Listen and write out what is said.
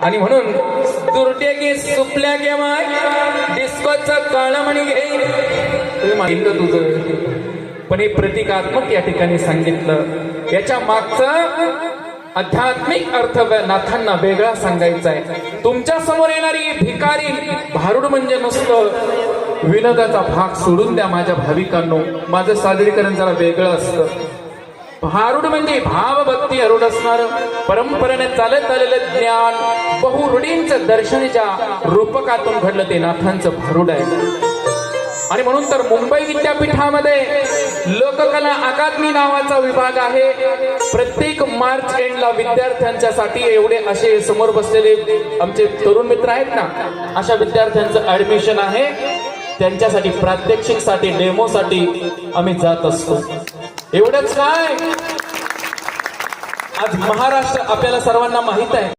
आणि म्हणून दुर्टे की सुपल्या के माय डिस्कोचा काळा म्हणी घेईल तुम्ही माहिती तुझं पण हे प्रतिकात्मक या ठिकाणी सांगितलं. याच्या मागचा आध्यात्मिक अर्थ नाथांना वेगळा सांगायचा आहे. तुमच्या समोर येणारी भिकारी भारुड म्हणजे नुसतं विनोदाचा भाग सोडून द्या माझ्या भाविकांनो. माझं सादरीकरण जरा वेगळं असतं. भारुड म्हणजे भावभक्ती अरुढ असणार परंपरेने चालत आलेलं ज्ञान बहुरूढींचं दर्शनाच्या रूपकातून घडलं ते नाथांचं भारुड आहे. आणि म्हणून तर मुंबई विद्यापीठामध्ये लोककला अकादमी नावाचा विभाग आहे. प्रत्येक मार्च एंडला विद्यार्थ्यांच्यासाठी एवढे असे समोर बसलेले आमचे तरुण मित्र आहेत ना, अशा विद्यार्थ्यांचं ऍडमिशन आहे. त्यांच्यासाठी प्रात्यक्षिकसाठी डेमोसाठी आम्ही जात असतो. एवढंच काय, आज महाराष्ट्र आपल्याला सर्वांना माहित आहे.